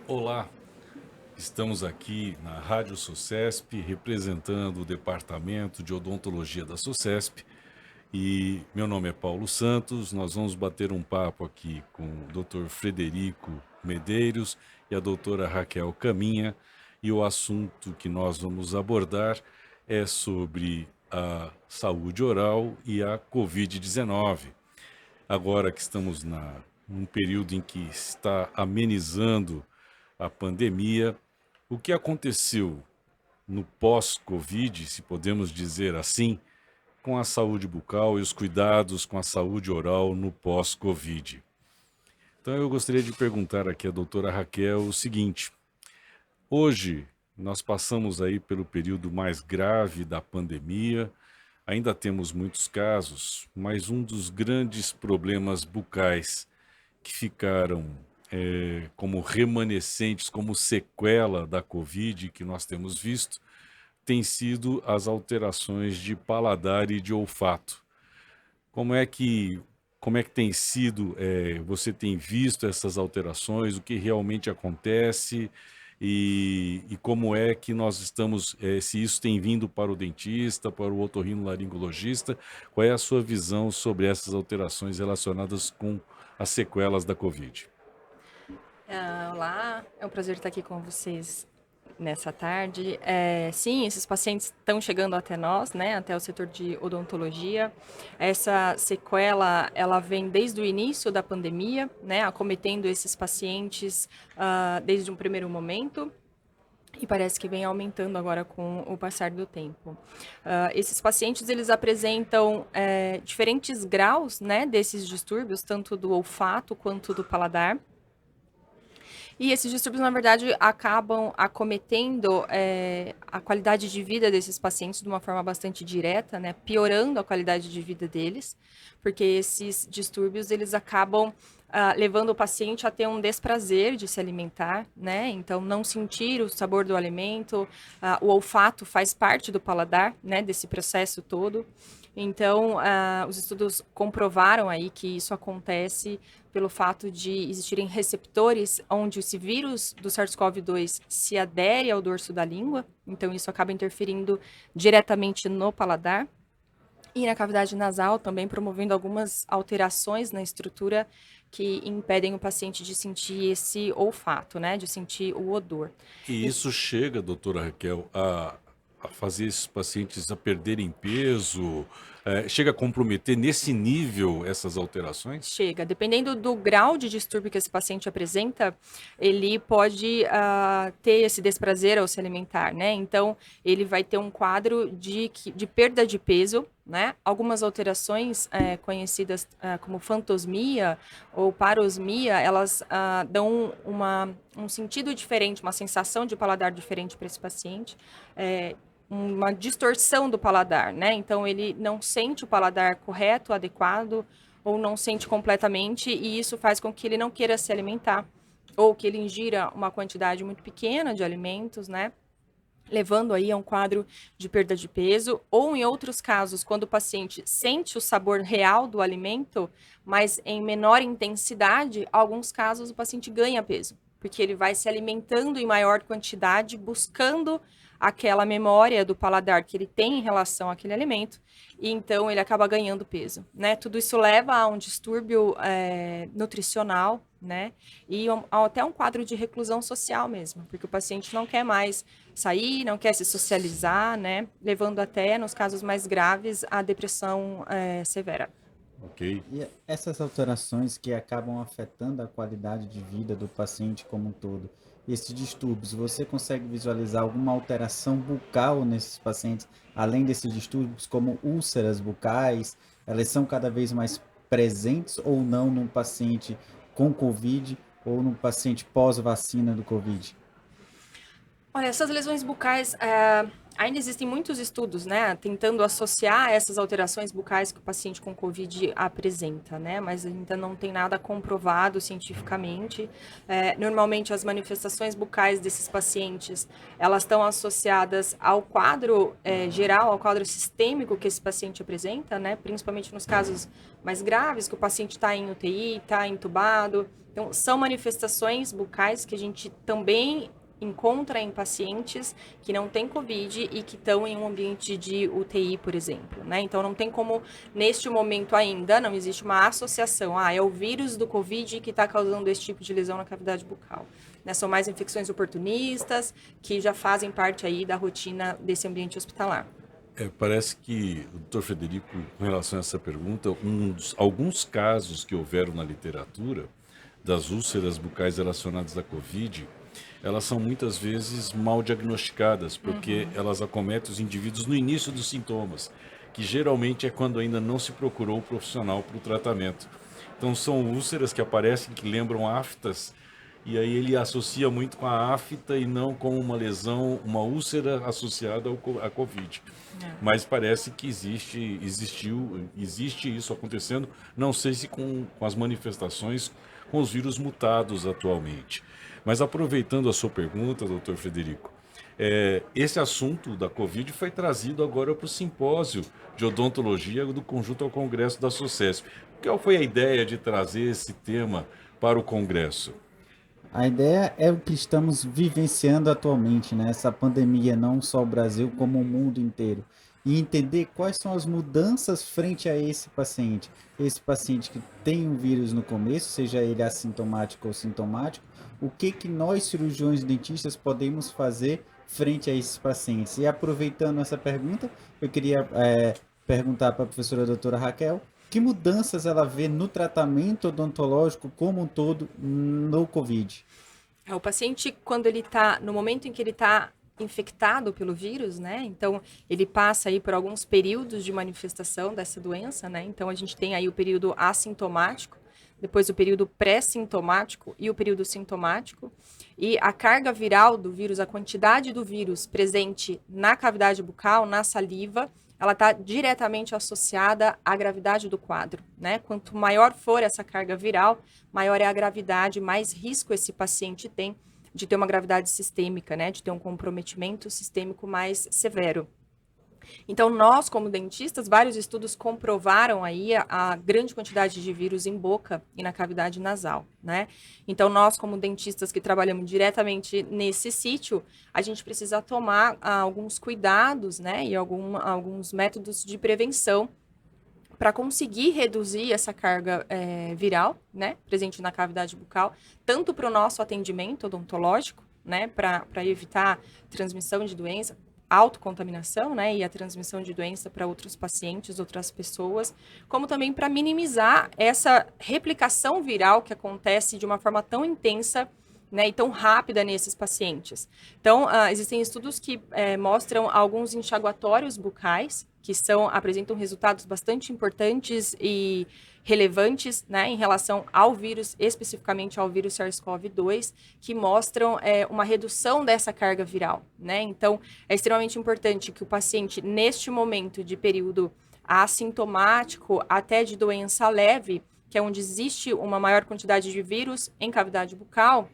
Olá, estamos aqui na Rádio SUCESP, representando o Departamento de Odontologia da SUCESP. E meu nome é Paulo Santos. Nós vamos bater um papo aqui com o Dr. Frederico Medeiros e a doutora Raquel Caminha. E o assunto que nós vamos abordar é sobre a saúde oral e a Covid-19. Agora que estamos num período em que está amenizando a pandemia, o que aconteceu no pós-Covid, se podemos dizer assim, com a saúde bucal e os cuidados com a saúde oral no pós-Covid? Então eu gostaria de perguntar aqui à doutora Raquel o seguinte: hoje nós passamos aí pelo período mais grave da pandemia, ainda temos muitos casos, mas um dos grandes problemas bucais que ficaram como remanescentes, como sequela da Covid que nós temos visto, tem sido as alterações de paladar e de olfato. Como é que, como é que tem sido, você tem visto essas alterações, o que realmente acontece e como é que nós estamos, se isso tem vindo para o dentista, para o otorrinolaringologista, qual é a sua visão sobre essas alterações relacionadas com as sequelas da Covid? Olá, é um prazer estar aqui com vocês nessa tarde. Sim, esses pacientes estão chegando até nós, né, até o setor de odontologia. Essa sequela, ela vem desde o início da pandemia, né, acometendo esses pacientes desde um primeiro momento. E parece que vem aumentando agora com o passar do tempo. Esses pacientes, eles apresentam diferentes graus, né, desses distúrbios, tanto do olfato quanto do paladar. E esses distúrbios, na verdade, acabam acometendo a qualidade de vida desses pacientes de uma forma bastante direta, né? Piorando a qualidade de vida deles, porque esses distúrbios, eles acabam levando o paciente a ter um desprazer de se alimentar, né? Então, não sentir o sabor do alimento, o olfato faz parte do paladar, né? Desse processo todo. Então, os estudos comprovaram aí que isso acontece pelo fato de existirem receptores onde esse vírus do SARS-CoV-2 se adere ao dorso da língua, então isso acaba interferindo diretamente no paladar. E na cavidade nasal também promovendo algumas alterações na estrutura que impedem o paciente de sentir esse olfato, né, de sentir o odor. E isso chega, doutora Raquel, a fazer esses pacientes a perderem peso, chega a comprometer nesse nível essas alterações? Chega, dependendo do grau de distúrbio que esse paciente apresenta, ele pode ter esse desprazer ao se alimentar, né? Então, ele vai ter um quadro de perda de peso, né? Algumas alterações conhecidas como fantosmia ou parosmia, elas dão um sentido diferente, uma sensação de paladar diferente para esse paciente. Uma distorção do paladar, né? Então, ele não sente o paladar correto, adequado, ou não sente completamente, e isso faz com que ele não queira se alimentar, ou que ele ingira uma quantidade muito pequena de alimentos, né? Levando aí a um quadro de perda de peso, ou em outros casos, quando o paciente sente o sabor real do alimento, mas em menor intensidade, alguns casos o paciente ganha peso, porque ele vai se alimentando em maior quantidade, buscando aquela memória do paladar que ele tem em relação àquele alimento, e então ele acaba ganhando peso, né? Tudo isso leva a um distúrbio nutricional, né? E até um quadro de reclusão social mesmo, porque o paciente não quer mais sair, não quer se socializar, né? Levando até, nos casos mais graves, à depressão severa. Ok. E essas alterações que acabam afetando a qualidade de vida do paciente como um todo, esses distúrbios, você consegue visualizar alguma alteração bucal nesses pacientes, além desses distúrbios, como úlceras bucais? Elas são cada vez mais presentes ou não num paciente com Covid ou num paciente pós-vacina do Covid? Olha, essas lesões bucais, Ainda existem muitos estudos, né, tentando associar essas alterações bucais que o paciente com COVID apresenta, né, mas ainda não tem nada comprovado cientificamente. Normalmente as manifestações bucais desses pacientes, elas estão associadas ao quadro geral, ao quadro sistêmico que esse paciente apresenta, né, principalmente nos casos mais graves, que o paciente está em UTI, está entubado. Então, são manifestações bucais que a gente também encontra em pacientes que não têm COVID e que estão em um ambiente de UTI, por exemplo, né? Então, não tem como, neste momento ainda, não existe uma associação. É o vírus do COVID que está causando esse tipo de lesão na cavidade bucal. Né? São mais infecções oportunistas que já fazem parte aí da rotina desse ambiente hospitalar. Parece que o doutor Frederico, com relação a essa pergunta, alguns casos que houveram na literatura das úlceras bucais relacionadas à COVID, elas são muitas vezes mal diagnosticadas, porque elas acometem os indivíduos no início dos sintomas, que geralmente é quando ainda não se procurou o profissional para o tratamento. Então são úlceras que aparecem que lembram aftas, e aí ele associa muito com a afta e não com uma lesão, uma úlcera associada à COVID. Mas parece que existe isso acontecendo, não sei se com as manifestações com os vírus mutados atualmente. Mas aproveitando a sua pergunta, doutor Frederico, esse assunto da Covid foi trazido agora para o simpósio de odontologia do Conjunto ao Congresso da SOCESP. Qual foi a ideia de trazer esse tema para o Congresso? A ideia é o que estamos vivenciando atualmente, né? Essa pandemia, não só o Brasil, como o mundo inteiro. E entender quais são as mudanças frente a esse paciente. Esse paciente que tem um vírus no começo, seja ele assintomático ou sintomático, o que nós, cirurgiões dentistas, podemos fazer frente a esses pacientes? E aproveitando essa pergunta, eu queria perguntar para a professora doutora Raquel, que mudanças ela vê no tratamento odontológico como um todo no COVID? O paciente, quando ele está, no momento em que ele está infectado pelo vírus, né? Então, ele passa aí por alguns períodos de manifestação dessa doença, né? Então, a gente tem aí o período assintomático, depois o período pré-sintomático e o período sintomático. E a carga viral do vírus, a quantidade do vírus presente na cavidade bucal, na saliva, ela está diretamente associada à gravidade do quadro, né? Quanto maior for essa carga viral, maior é a gravidade, mais risco esse paciente tem de ter uma gravidade sistêmica, né? De ter um comprometimento sistêmico mais severo. Então, nós, como dentistas, vários estudos comprovaram aí a grande quantidade de vírus em boca e na cavidade nasal, né? Então, nós, como dentistas que trabalhamos diretamente nesse sítio, a gente precisa tomar alguns cuidados, né? E alguns métodos de prevenção para conseguir reduzir essa carga viral, né? Presente na cavidade bucal, tanto para o nosso atendimento odontológico, né? Para evitar transmissão de doença, autocontaminação, né, e a transmissão de doença para outros pacientes, outras pessoas, como também para minimizar essa replicação viral que acontece de uma forma tão intensa, né, e tão rápida nesses pacientes. Então, existem estudos que mostram alguns enxaguatórios bucais que apresentam resultados bastante importantes e relevantes, né, em relação ao vírus, especificamente ao vírus SARS-CoV-2, que mostram uma redução dessa carga viral, né? Então, é extremamente importante que o paciente, neste momento de período assintomático até de doença leve, que é onde existe uma maior quantidade de vírus em cavidade bucal,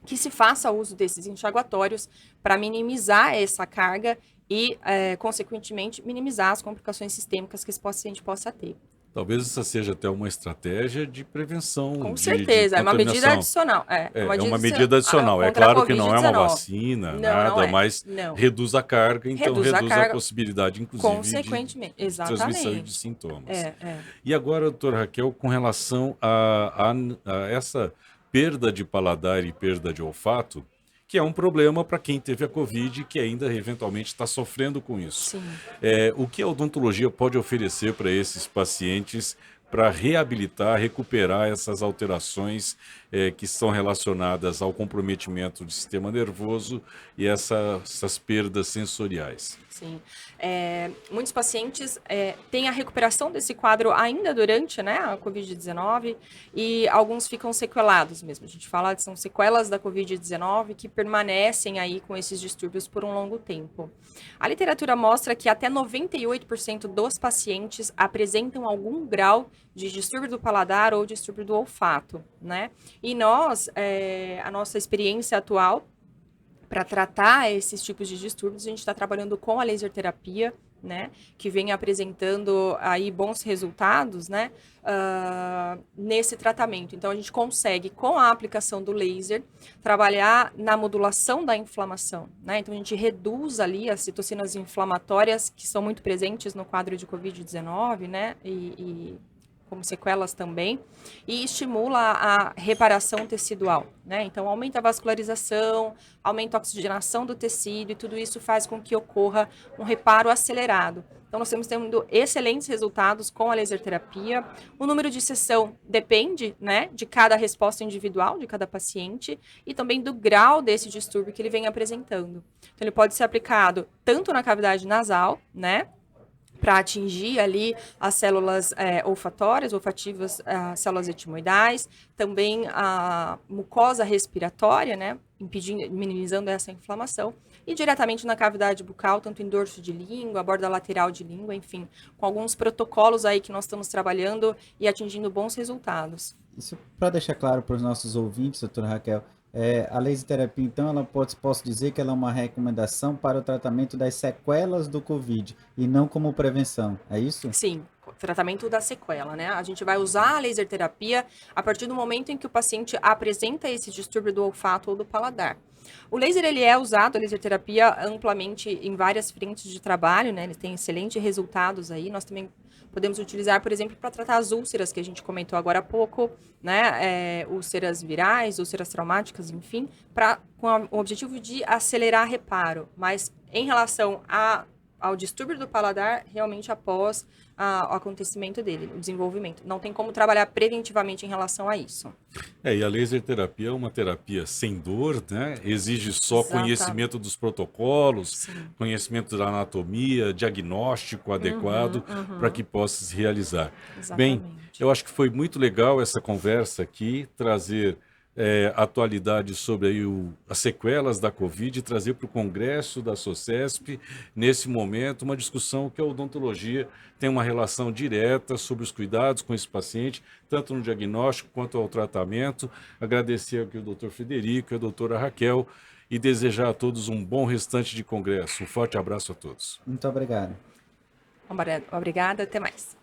que se faça uso desses enxaguatórios para minimizar essa carga e, consequentemente, minimizar as complicações sistêmicas que esse paciente possa ter. Talvez essa seja até uma estratégia de prevenção. Com certeza, é uma medida adicional. É uma medida adicional. É claro que não é uma vacina, nada, mas reduz a carga, então reduz a possibilidade, inclusive, consequentemente, de transmissão de sintomas. É. E agora, doutora Raquel, com relação a essa perda de paladar e perda de olfato, que é um problema para quem teve a Covid e que ainda eventualmente está sofrendo com isso. Sim. O que a odontologia pode oferecer para esses pacientes para reabilitar, recuperar essas alterações que são relacionadas ao comprometimento do sistema nervoso e essas perdas sensoriais. Sim. Muitos pacientes têm a recuperação desse quadro ainda durante, né, a Covid-19 e alguns ficam sequelados mesmo. A gente fala que são sequelas da Covid-19 que permanecem aí com esses distúrbios por um longo tempo. A literatura mostra que até 98% dos pacientes apresentam algum grau de distúrbio do paladar ou distúrbio do olfato, né? E a nossa experiência atual para tratar esses tipos de distúrbios, a gente está trabalhando com a laser terapia, né, que vem apresentando aí bons resultados, né, nesse tratamento. Então, a gente consegue, com a aplicação do laser, trabalhar na modulação da inflamação, né, então a gente reduz ali as citocinas inflamatórias que são muito presentes no quadro de Covid-19, né, e como sequelas também, e estimula a reparação tecidual, né? Então, aumenta a vascularização, aumenta a oxigenação do tecido e tudo isso faz com que ocorra um reparo acelerado. Então, nós estamos tendo excelentes resultados com a laser terapia. O número de sessão depende, né, de cada resposta individual, de cada paciente, e também do grau desse distúrbio que ele vem apresentando. Então, ele pode ser aplicado tanto na cavidade nasal, né, para atingir ali as células olfatórias, olfativas, as células etimoidais, também a mucosa respiratória, né, minimizando essa inflamação, e diretamente na cavidade bucal, tanto em dorso de língua, a borda lateral de língua, enfim, com alguns protocolos aí que nós estamos trabalhando e atingindo bons resultados. Isso para deixar claro para os nossos ouvintes, doutora Raquel, a laser terapia, então, posso dizer que ela é uma recomendação para o tratamento das sequelas do Covid e não como prevenção, é isso? Sim, tratamento da sequela, né? A gente vai usar a laser terapia a partir do momento em que o paciente apresenta esse distúrbio do olfato ou do paladar. O laser, ele é usado, a laser terapia, amplamente em várias frentes de trabalho, né? Ele tem excelentes resultados aí. Nós também podemos utilizar, por exemplo, para tratar as úlceras que a gente comentou agora há pouco, né? Úlceras virais, úlceras traumáticas, enfim, com o objetivo de acelerar reparo. Mas em relação ao distúrbio do paladar, realmente após o acontecimento dele, o desenvolvimento. Não tem como trabalhar preventivamente em relação a isso. E a laser terapia é uma terapia sem dor, né? Exige só conhecimento dos protocolos, Sim. conhecimento da anatomia, diagnóstico adequado para que possa se realizar. Exatamente. Bem, eu acho que foi muito legal essa conversa aqui, trazer atualidade sobre aí as sequelas da Covid, trazer para o Congresso da SOCESP, nesse momento, uma discussão que a odontologia tem uma relação direta sobre os cuidados com esse paciente, tanto no diagnóstico quanto ao tratamento. Agradecer aqui o Dr. Frederico e a doutora Raquel e desejar a todos um bom restante de congresso. Um forte abraço a todos. Muito obrigado. Obrigada, até mais.